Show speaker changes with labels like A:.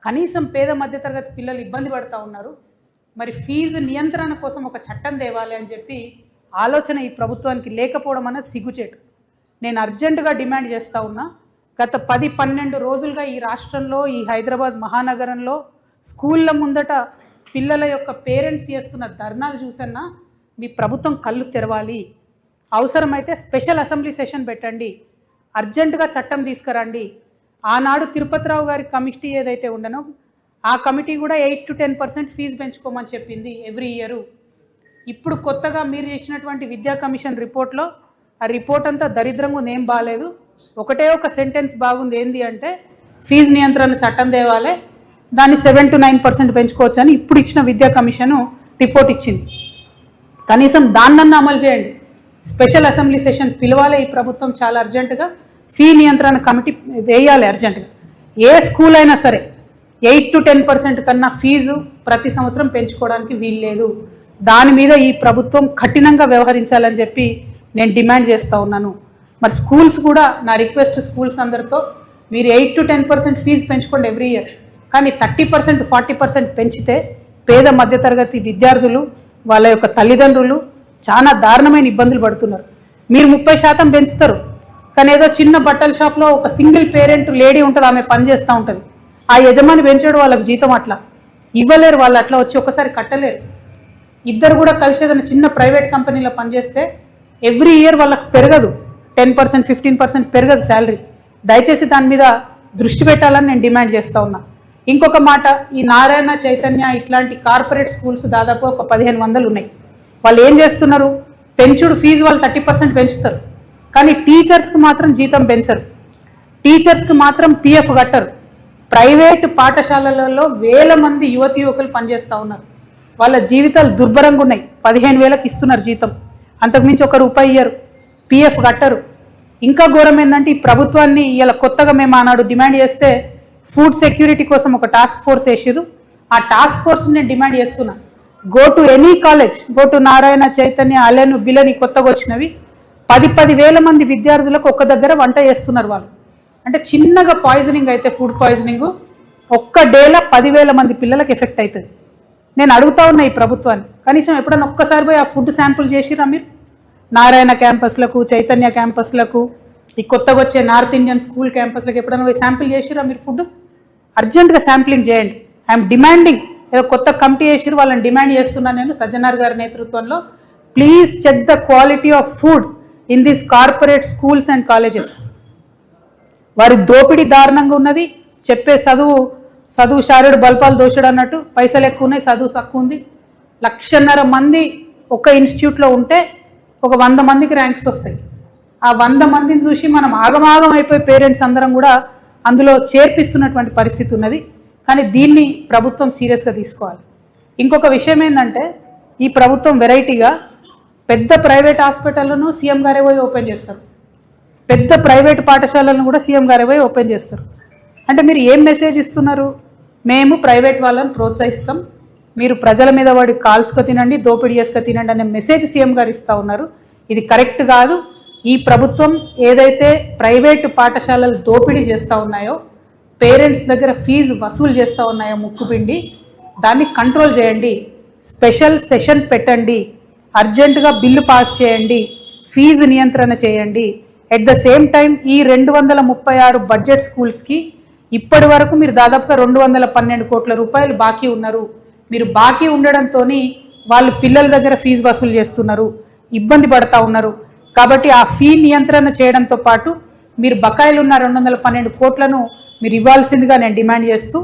A: కనీసం పేద మధ్యతరగతి పిల్లలు ఇబ్బంది పడుతూ ఉన్నారు. మరి ఫీజు నియంత్రణ కోసం ఒక చట్టం తేవాలి అని చెప్పి ఆలోచన ఈ ప్రభుత్వానికి లేకపోవడం అనేది సిగ్గుచేటు. నేను అర్జెంటుగా డిమాండ్ చేస్తూ ఉన్నా. గత 10-12 రోజులుగా ఈ రాష్ట్రంలో, ఈ హైదరాబాద్ మహానగరంలో స్కూళ్ళ ముందట పిల్లల యొక్క పేరెంట్స్ చేస్తున్న ధర్నాలు చూసన్నా మీ ప్రభుత్వం కళ్ళు తెరవాలి. అవసరమైతే స్పెషల్ అసెంబ్లీ సెషన్ పెట్టండి, అర్జెంటుగా చట్టం తీసుకురండి. ఆనాడు తిరుపతిరావు గారి కమిటీ ఏదైతే ఉండనో ఆ కమిటీ కూడా 8 to 10% ఫీజు పెంచుకోమని చెప్పింది ఎవ్రీ ఇయరు. ఇప్పుడు కొత్తగా మీరు చేసినటువంటి విద్యా కమిషన్ రిపోర్ట్లో ఆ రిపోర్ట్ అంతా దరిద్రంగా ఉంది, ఏం బాగాలేదు. ఒకటే ఒక సెంటెన్స్ బాగుంది, ఏంది అంటే ఫీజు నియంత్రణ చట్టం తేవాలి, దాన్ని 7 to 9% పెంచుకోవచ్చు అని ఇప్పుడు ఇచ్చిన విద్యా కమిషను రిపోర్ట్ ఇచ్చింది. కనీసం దాన్నన్నా అమలు చేయండి. స్పెషల్ అసెంబ్లీ సెషన్ పిలవాలి ఈ ప్రభుత్వం చాలా అర్జెంటుగా. ఫీ నియంత్రణ కమిటీ వేయాలి అర్జెంటుగా. ఏ స్కూల్ అయినా సరే 8 to 10% కన్నా ఫీజు ప్రతి సంవత్సరం పెంచుకోవడానికి వీల్లేదు. దాని మీద ఈ ప్రభుత్వం కఠినంగా వ్యవహరించాలని చెప్పి నేను డిమాండ్ చేస్తూ ఉన్నాను. మరి స్కూల్స్ కూడా నా రిక్వెస్ట్, స్కూల్స్ అందరితో మీరు 8 to 10% ఫీజు పెంచుకోండి ఎవ్రీ ఇయర్, కానీ 30% 40% పెంచితే పేద మధ్యతరగతి విద్యార్థులు, వాళ్ళ యొక్క తల్లిదండ్రులు చాలా దారుణమైన ఇబ్బందులు పడుతున్నారు. మీరు 30% పెంచుతారు, కానీ ఏదో చిన్న బట్టల షాప్లో ఒక సింగిల్ పేరెంట్ లేడీ ఉంటుంది, ఆమె పని చేస్తూ ఉంటుంది. ఆ యజమాని పెంచాడు వాళ్ళకి జీతం, అట్లా ఇవ్వలేరు, వాళ్ళు అట్లా వచ్చి ఒకసారి కట్టలేరు. ఇద్దరు కూడా కలిసి ఏదైనా చిన్న ప్రైవేట్ కంపెనీలో పనిచేస్తే ఎవ్రీ ఇయర్ వాళ్ళకి పెరగదు, 10% 15% పెరగదు శాలరీ. దయచేసి దాని మీద దృష్టి పెట్టాలని నేను డిమాండ్ చేస్తూ ఉన్నా. ఇంకొక మాట, ఈ నారాయణ, చైతన్య ఇట్లాంటి కార్పొరేట్ స్కూల్స్ దాదాపు ఒక 1500 ఉన్నాయి. వాళ్ళు ఏం చేస్తున్నారు, పెంచుడు ఫీజు వాళ్ళు 30% పెంచుతారు, కానీ టీచర్స్కి మాత్రం జీతం పెంచరు, టీచర్స్కి మాత్రం PF కట్టరు. ప్రైవేటు పాఠశాలలలో వేల మంది యువతి యువకులు పనిచేస్తూ ఉన్నారు, వాళ్ళ జీవితాలు దుర్భరంగా ఉన్నాయి. 15,000కి ఇస్తున్నారు జీతం, అంతకుమించి ఒక రూపాయి ఇయ్యరు, PF కట్టరు. ఇంకా ఘోరం ఏంటంటే ఈ ప్రభుత్వాన్ని ఇలా కొత్తగా మేము ఆనాడు డిమాండ్ చేస్తే ఫుడ్ సెక్యూరిటీ కోసం ఒక టాస్క్ ఫోర్స్ వేసారు. ఆ టాస్క్ ఫోర్స్ నేను డిమాండ్ చేస్తున్నా, go to any college, go to Narayana, Chaitanya, Allen, బిలని కొత్తగా వచ్చినవి 10,000 మంది విద్యార్థులకు ఒక్క దగ్గర వంట చేస్తున్నారు వాళ్ళు. అంటే చిన్నగా పాయిజనింగ్ అయితే, ఫుడ్ పాయిజనింగ్ ఒక్క డేలో 10,000 మంది పిల్లలకు ఎఫెక్ట్ అవుతుంది. నేను అడుగుతా ఉన్నా ఈ ప్రభుత్వాన్ని, కనీసం ఎప్పుడన్నా ఒక్కసారి పోయి ఆ ఫుడ్ శాంపుల్ చేసిరా మీరు? నారాయణ క్యాంపస్లకు, చైతన్య క్యాంపస్లకు, ఈ కొత్తగా వచ్చే నార్త్ ఇండియన్ స్కూల్ క్యాంపస్లకు ఎప్పుడైనా పోయి శాంపిల్ చేసిరా మీరు? ఫుడ్ అర్జెంటుగా శాంప్లింగ్ చేయండి. I'm demanding. ఏదో కొత్త కమిటీ చేసిరు, వాళ్ళని డిమాండ్ చేస్తున్నాను నేను సజ్జనార్ గారి నేతృత్వంలో. Please check the quality of food in these corporate schools and colleges. వారి దోపిడీ దారుణంగా ఉన్నది. చెప్పే చదువు శారుడు బల్పాలు దోషుడు అన్నట్టు, పైసలు ఎక్కువ ఉన్నాయి, చదువు తక్కువ ఉంది. 1,50,000 మంది ఒక ఇన్స్టిట్యూట్లో ఉంటే ఒక 100 మందికి ర్యాంక్స్ వస్తాయి. ఆ 100 మందిని చూసి మనం ఆగమాగం అయిపోయి పేరెంట్స్ అందరం కూడా అందులో చేర్పిస్తున్నటువంటి పరిస్థితి ఉన్నది. కానీ దీన్ని ప్రభుత్వం సీరియస్గా తీసుకోవాలి. ఇంకొక విషయం ఏంటంటే, ఈ ప్రభుత్వం వెరైటీగా పెద్ద ప్రైవేట్ హాస్పిటళ్లను సీఎం గారే పోయి ఓపెన్ చేస్తారు, పెద్ద ప్రైవేట్ పాఠశాలను కూడా సీఎం గారే పోయి ఓపెన్ చేస్తారు. అంటే మీరు ఏం మెసేజ్ ఇస్తున్నారు? మేము ప్రైవేట్ వాళ్ళని ప్రోత్సహిస్తాం, మీరు ప్రజల మీద వాడి కాల్స్కో తినండి, దోపిడీ చేసుకు తినండి అనే మెసేజ్ సీఎం గారు ఇస్తూ ఉన్నారు. ఇది కరెక్ట్ కాదు. ఈ ప్రభుత్వం ఏదైతే ప్రైవేటు పాఠశాలలు దోపిడీ చేస్తూ ఉన్నాయో, పేరెంట్స్ దగ్గర ఫీజు వసూలు చేస్తూ ఉన్నాయో ముక్కుపిండి, దాన్ని కంట్రోల్ చేయండి. స్పెషల్ సెషన్ పెట్టండి, అర్జెంటుగా బిల్లు పాస్ చేయండి, ఫీజు నియంత్రణ చేయండి. ఎట్ ద సేమ్ టైం ఈ 236 బడ్జెట్ స్కూల్స్కి ఇప్పటి వరకు మీరు దాదాపుగా 212 కోట్ల రూపాయలు బాకీ ఉన్నారు. మీరు బాకీ ఉండడంతో వాళ్ళు పిల్లల దగ్గర ఫీజు వసూలు చేస్తున్నారు, ఇబ్బంది పడతా ఉన్నారు. కాబట్టి ఆ ఫీ నియంత్రణ చేయడంతో పాటు మీరు బకాయిలు ఉన్న 212 కోట్లను మీరు ఇవ్వాల్సిందిగా నేను డిమాండ్ చేస్తూ